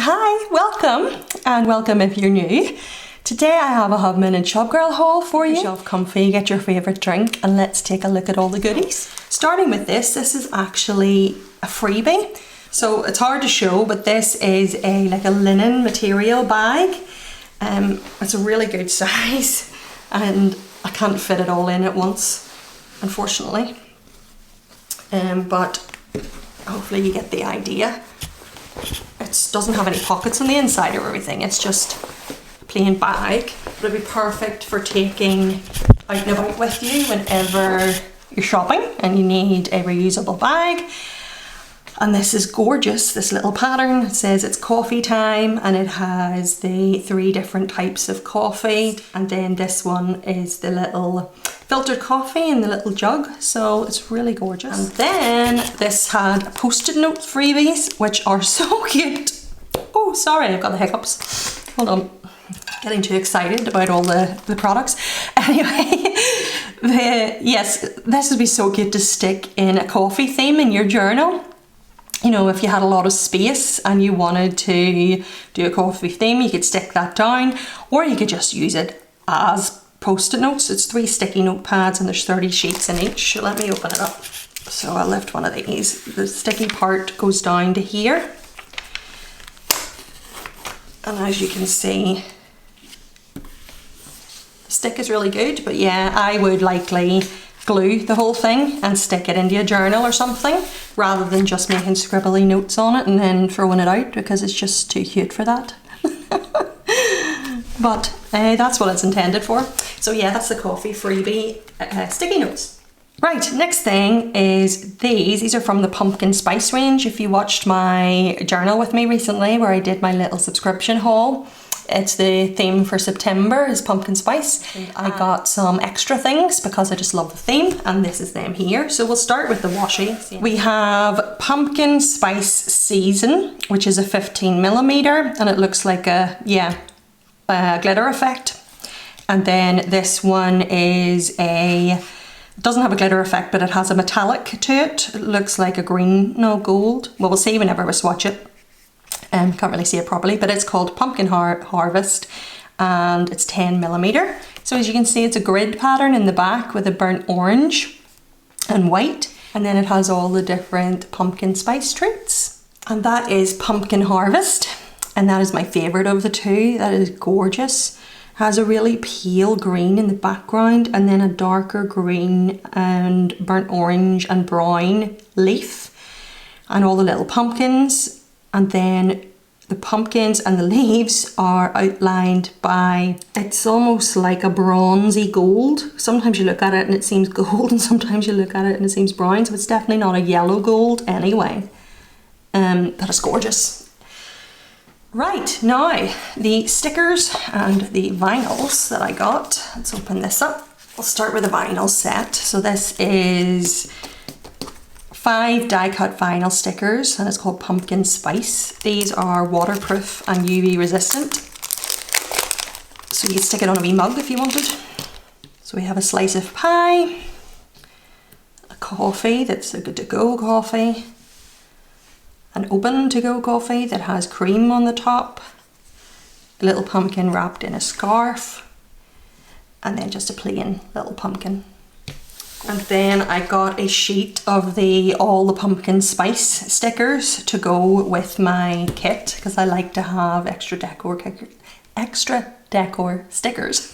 Hi, welcome, and welcome if you're new. Today I have a Hubman and Shopgirl haul for you. Get yourself comfy, get your favourite drink, and let's take a look at all the goodies. Starting with this is actually a freebie. So it's hard to show, but this is like a linen material bag. It's a really good size, and I can't fit it all in at once, unfortunately. But hopefully you get the idea. It doesn't have any pockets on the inside or everything, it's just a plain bag. But it'll be perfect for taking out and about with you whenever you're shopping and you need a reusable bag. And this is gorgeous, this little pattern. It says it's coffee time and it has the 3 different types of coffee. And then this one is the little filtered coffee in the little jug. So it's really gorgeous. And then this had post-it note freebies, which are so cute. Oh, sorry, I've got the hiccups. Hold on, getting too excited about all the products. Anyway, yes, this would be so cute to stick in a coffee theme in your journal. You know, if you had a lot of space and you wanted to do a coffee theme, you could stick that down, or you could just use it as post-it notes. It's 3 sticky notepads and there's 30 sheets in each. So let me open it up. So I'll lift one of these. The sticky part goes down to here. And as you can see, the stick is really good, but yeah, I would likely glue the whole thing and stick it into a journal or something, rather than just making scribbly notes on it and then throwing it out, because it's just too cute for that. But that's what it's intended for. So yeah, that's the coffee freebie sticky notes. Right, next thing is these are from the pumpkin spice range. If you watched my journal with me recently where I did my little subscription haul, it's the theme for September is pumpkin spice. I got some extra things because I just love the theme, and this is them here. So we'll start with the washi. We have pumpkin spice season, which is a 15mm, and it looks like a glitter effect. And then this one is it doesn't have a glitter effect, but it has a metallic to it. It looks like a gold. Well, we'll see whenever we swatch it. Can't really see it properly, but it's called Pumpkin Harvest and it's 10mm. So as you can see, it's a grid pattern in the back with a burnt orange and white, and then it has all the different pumpkin spice treats. And that is Pumpkin Harvest, and that is my favourite of the two. That is gorgeous. Has a really pale green in the background and then a darker green and burnt orange and brown leaf and all the little pumpkins. And then the pumpkins and the leaves are outlined by, it's almost like a bronzy gold. Sometimes you look at it and it seems gold, and sometimes you look at it and it seems brown. So it's definitely not a yellow gold anyway. That is gorgeous. Right, now the stickers and the vinyls that I got. Let's open this up. We'll start with the vinyl set. So this is 5 die-cut vinyl stickers, and it's called Pumpkin Spice. These are waterproof and UV resistant, so you stick it on a wee mug if you wanted. So we have a slice of pie, a coffee that's a good to-go coffee, an open to-go coffee that has cream on the top, a little pumpkin wrapped in a scarf, and then just a plain little pumpkin. And then I got a sheet of all the pumpkin spice stickers to go with my kit, because I like to have extra decor stickers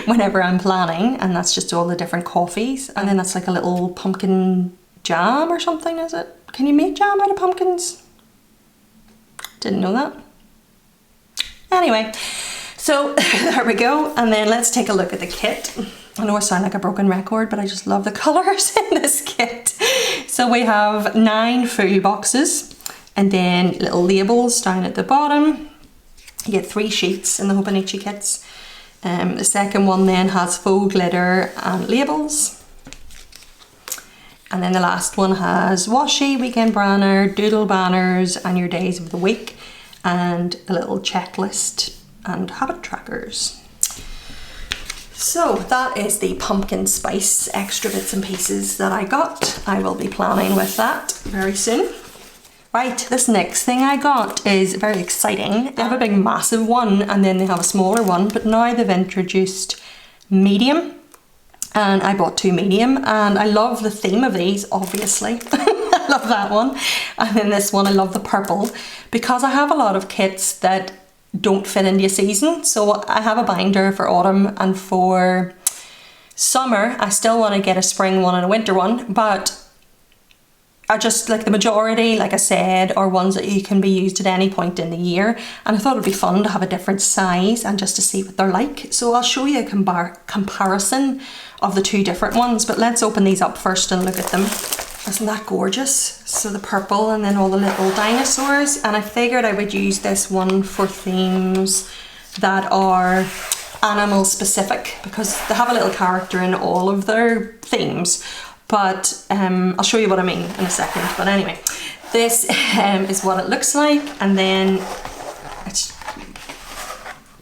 whenever I'm planning, and that's just all the different coffees. And then that's like a little pumpkin jam or something, is it? Can you make jam out of pumpkins? Didn't know that. Anyway, so there we go. And then let's take a look at the kit. I know I sound like a broken record, but I just love the colours in this kit. So we have 9 full boxes and then little labels down at the bottom. You get 3 sheets in the Hobonichi kits. The second one then has faux glitter and labels. And then the last one has washi, weekend banner, doodle banners and your days of the week, and a little checklist and habit trackers. So that is the pumpkin spice extra bits and pieces that I got. I will be planning with that very soon. Right, this next thing I got is very exciting. They have a big massive one and then they have a smaller one, but now they've introduced medium, and I bought 2 medium, and I love the theme of these, obviously. I love that one. And then this one, I love the purple, because I have a lot of kits that don't fit into a season. So I have a binder for autumn, and for summer I still want to get a spring one and a winter one, but I just like the majority, like I said, are ones that you can be used at any point in the year, and I thought it'd be fun to have a different size and just to see what they're like. So I'll show you a comparison of the 2 different ones, but let's open these up first and look at them. Isn't that gorgeous? So the purple and then all the little dinosaurs, and I figured I would use this one for themes that are animal specific, because they have a little character in all of their themes. But I'll show you what I mean in a second. But anyway, this is what it looks like, and then it's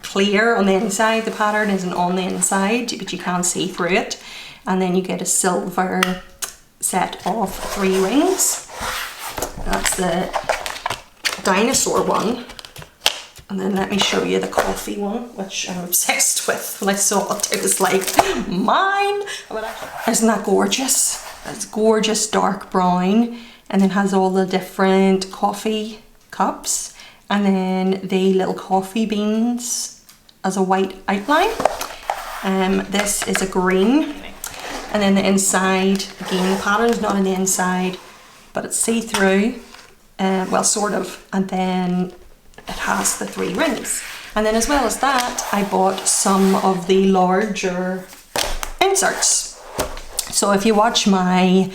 clear on the inside. The pattern isn't on the inside, but you can see through it. And then you get a silver set of 3 rings. That's the dinosaur one. And then let me show you the coffee one, which I'm obsessed with. When I saw it, it was like, mine! Isn't that gorgeous? It's gorgeous dark brown, and then has all the different coffee cups, and then the little coffee beans as a white outline. This is a green, and then the inside, again, the pattern's not on the inside, but it's see-through, well, sort of, and then it has the 3 rings. And then as well as that, I bought some of the larger inserts. So if you watch my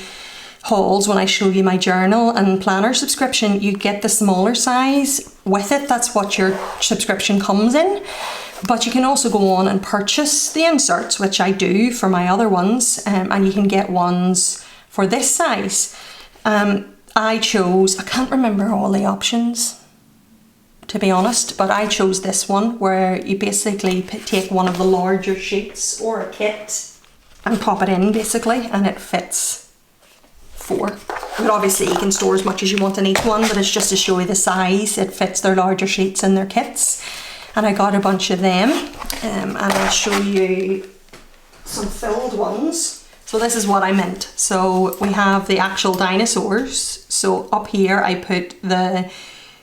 hauls when I show you my journal and planner subscription, you get the smaller size with it. That's what your subscription comes in. But you can also go on and purchase the inserts, which I do for my other ones, and you can get ones for this size. I can't remember all the options, to be honest, but I chose this one, where you basically take one of the larger sheets or a kit and pop it in basically, and it fits 4. But obviously you can store as much as you want in each one, but it's just to show you the size. It fits their larger sheets in their kits, and I got a bunch of them, and I'll show you some filled ones. So this is what I meant. So we have the actual dinosaurs. So up here I put the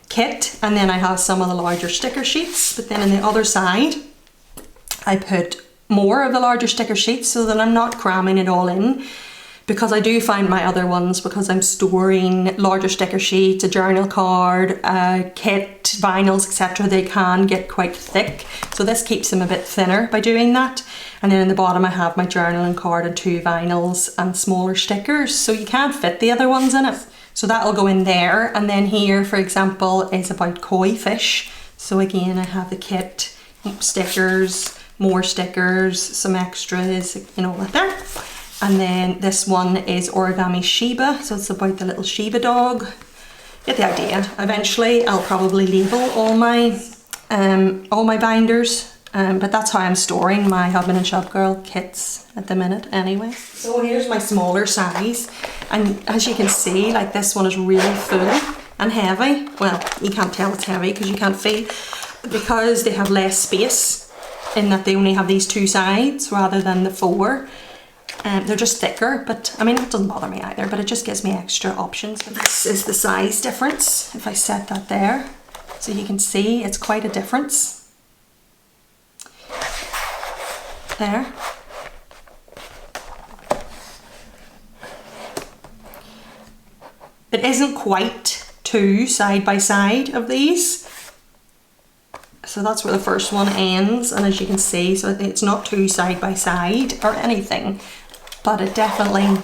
kit, and then I have some of the larger sticker sheets, but then on the other side I put more of the larger sticker sheets so that I'm not cramming it all in, because I do find my other ones, because I'm storing larger sticker sheets, a journal card, a kit, vinyls, etc., they can get quite thick, so this keeps them a bit thinner by doing that. And then in the bottom I have my journaling card and 2 vinyls and smaller stickers, so you can't fit the other ones in it. So that'll go in there. And then here, for example, is about koi fish. So again, I have the kit, stickers, more stickers, some extras, you know, like that. And then this one is origami Shiba. So it's about the little Shiba dog. Get the idea. Eventually, I'll probably label all my binders. But that's how I'm storing my Hubman and Shopgirl kits at the minute anyway. So here's my smaller size, and as you can see, like, this one is really full and heavy. Well, you can't tell it's heavy because you can't feel, because they have less space in that they only have these 2 sides rather than the 4. They're just thicker, but I mean, it doesn't bother me either, but it just gives me extra options. But this is the size difference. If I set that there, so you can see it's quite a difference. There. It isn't quite 2 side by side of these. So that's where the first one ends, and as you can see, so it's not 2 side by side or anything, but it definitely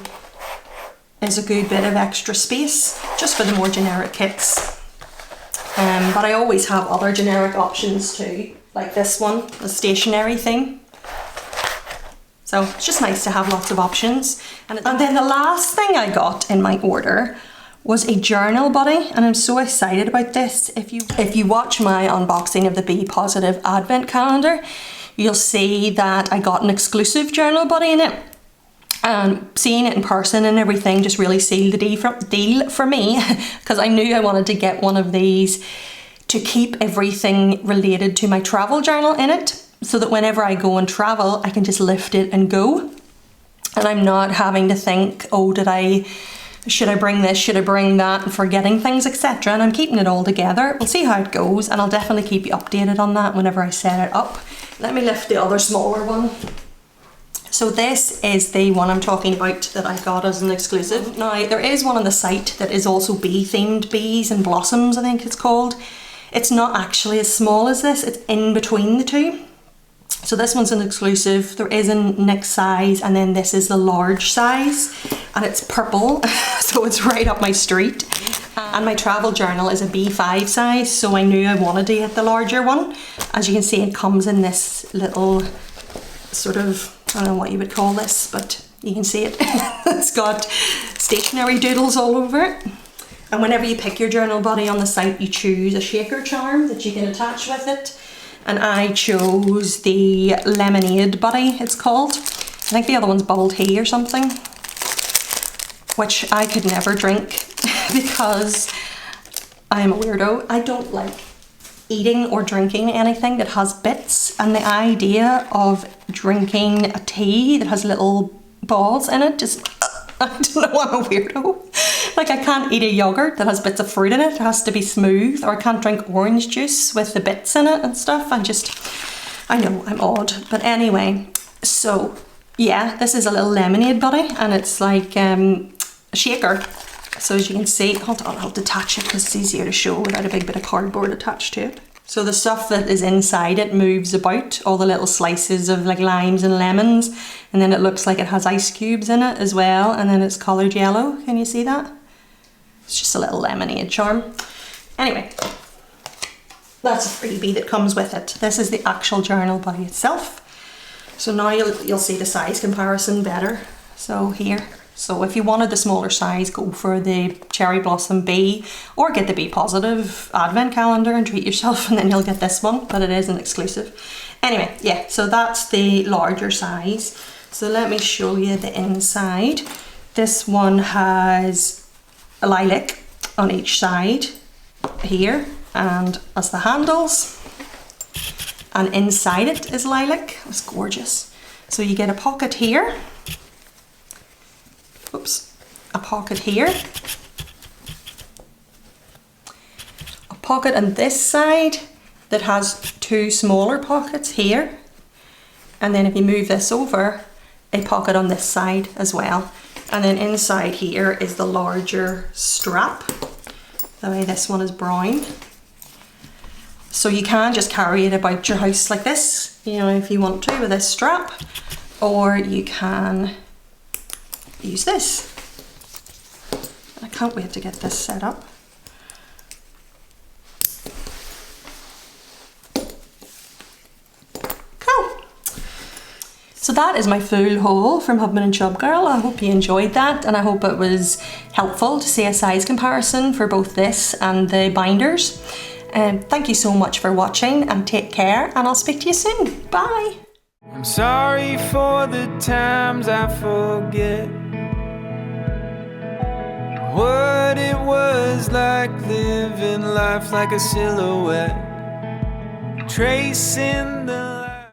is a good bit of extra space just for the more generic kits. But I always have other generic options too, like this one, the stationery thing. So it's just nice to have lots of options. And then the last thing I got in my order was a journal buddy, and I'm so excited about this. If you watch my unboxing of the Be Positive Advent calendar, you'll see that I got an exclusive journal buddy in it. And seeing it in person and everything just really sealed the deal for me, because I knew I wanted to get one of these to keep everything related to my travel journal in it, so that whenever I go and travel, I can just lift it and go. And I'm not having to think, oh, should I bring this, should I bring that, and forgetting things, etc. And I'm keeping it all together. We'll see how it goes, and I'll definitely keep you updated on that whenever I set it up. Let me lift the other smaller one. So this is the one I'm talking about that I got as an exclusive. Now, there is one on the site that is also bee themed, Bees and Blossoms, I think it's called. It's not actually as small as this, it's in between the two. So this one's an exclusive. There is a next size, and then this is the large size, and it's purple, so it's right up my street. And my travel journal is a B5 size, so I knew I wanted to get the larger one. As you can see, it comes in this little sort of, I don't know what you would call this, but you can see it. It's got stationery doodles all over it. And whenever you pick your journal body on the site, you choose a shaker charm that you can attach with it. And I chose the lemonade buddy, it's called. I think the other one's bubble tea or something, which I could never drink because I'm a weirdo. I don't like eating or drinking anything that has bits, and the idea of drinking a tea that has little balls in it just, I don't know, I'm a weirdo. Like, I can't eat a yogurt that has bits of fruit in it. It has to be smooth. Or I can't drink orange juice with the bits in it and stuff. I know, I'm odd. But anyway, so yeah, this is a little lemonade buddy, and it's like a shaker. So as you can see, hold on, I'll detach it because it's easier to show without a big bit of cardboard attached to it. So the stuff that is inside it moves about, all the little slices of like limes and lemons, and then it looks like it has ice cubes in it as well, and then it's coloured yellow. Can you see that? It's just a little lemonade charm. Anyway, that's a freebie that comes with it. This is the actual journal body itself. So now you'll see the size comparison better. So here. So if you wanted the smaller size, go for the Cherry Blossom Bee, or get the Bee Positive advent calendar and treat yourself, and then you'll get this one, but it is an exclusive. Anyway, yeah, so that's the larger size. So let me show you the inside. This one has a lilac on each side here, and as the handles, and inside it is lilac. It's gorgeous. So you get a pocket here. Oops, a pocket here, a pocket on this side that has two smaller pockets here, and then if you move this over, a pocket on this side as well. And then inside here is the larger strap, the way this one is brown. So you can just carry it about your house like this, you know, if you want to, with this strap, or you can use this. I can't wait to get this set up. Cool. So that is my full haul from Hubman and Chub Girl. I hope you enjoyed that, and I hope it was helpful to see a size comparison for both this and the binders. Thank you so much for watching, and take care, and I'll speak to you soon. Bye. I'm sorry for the times I forget what it was like living life like a silhouette, tracing the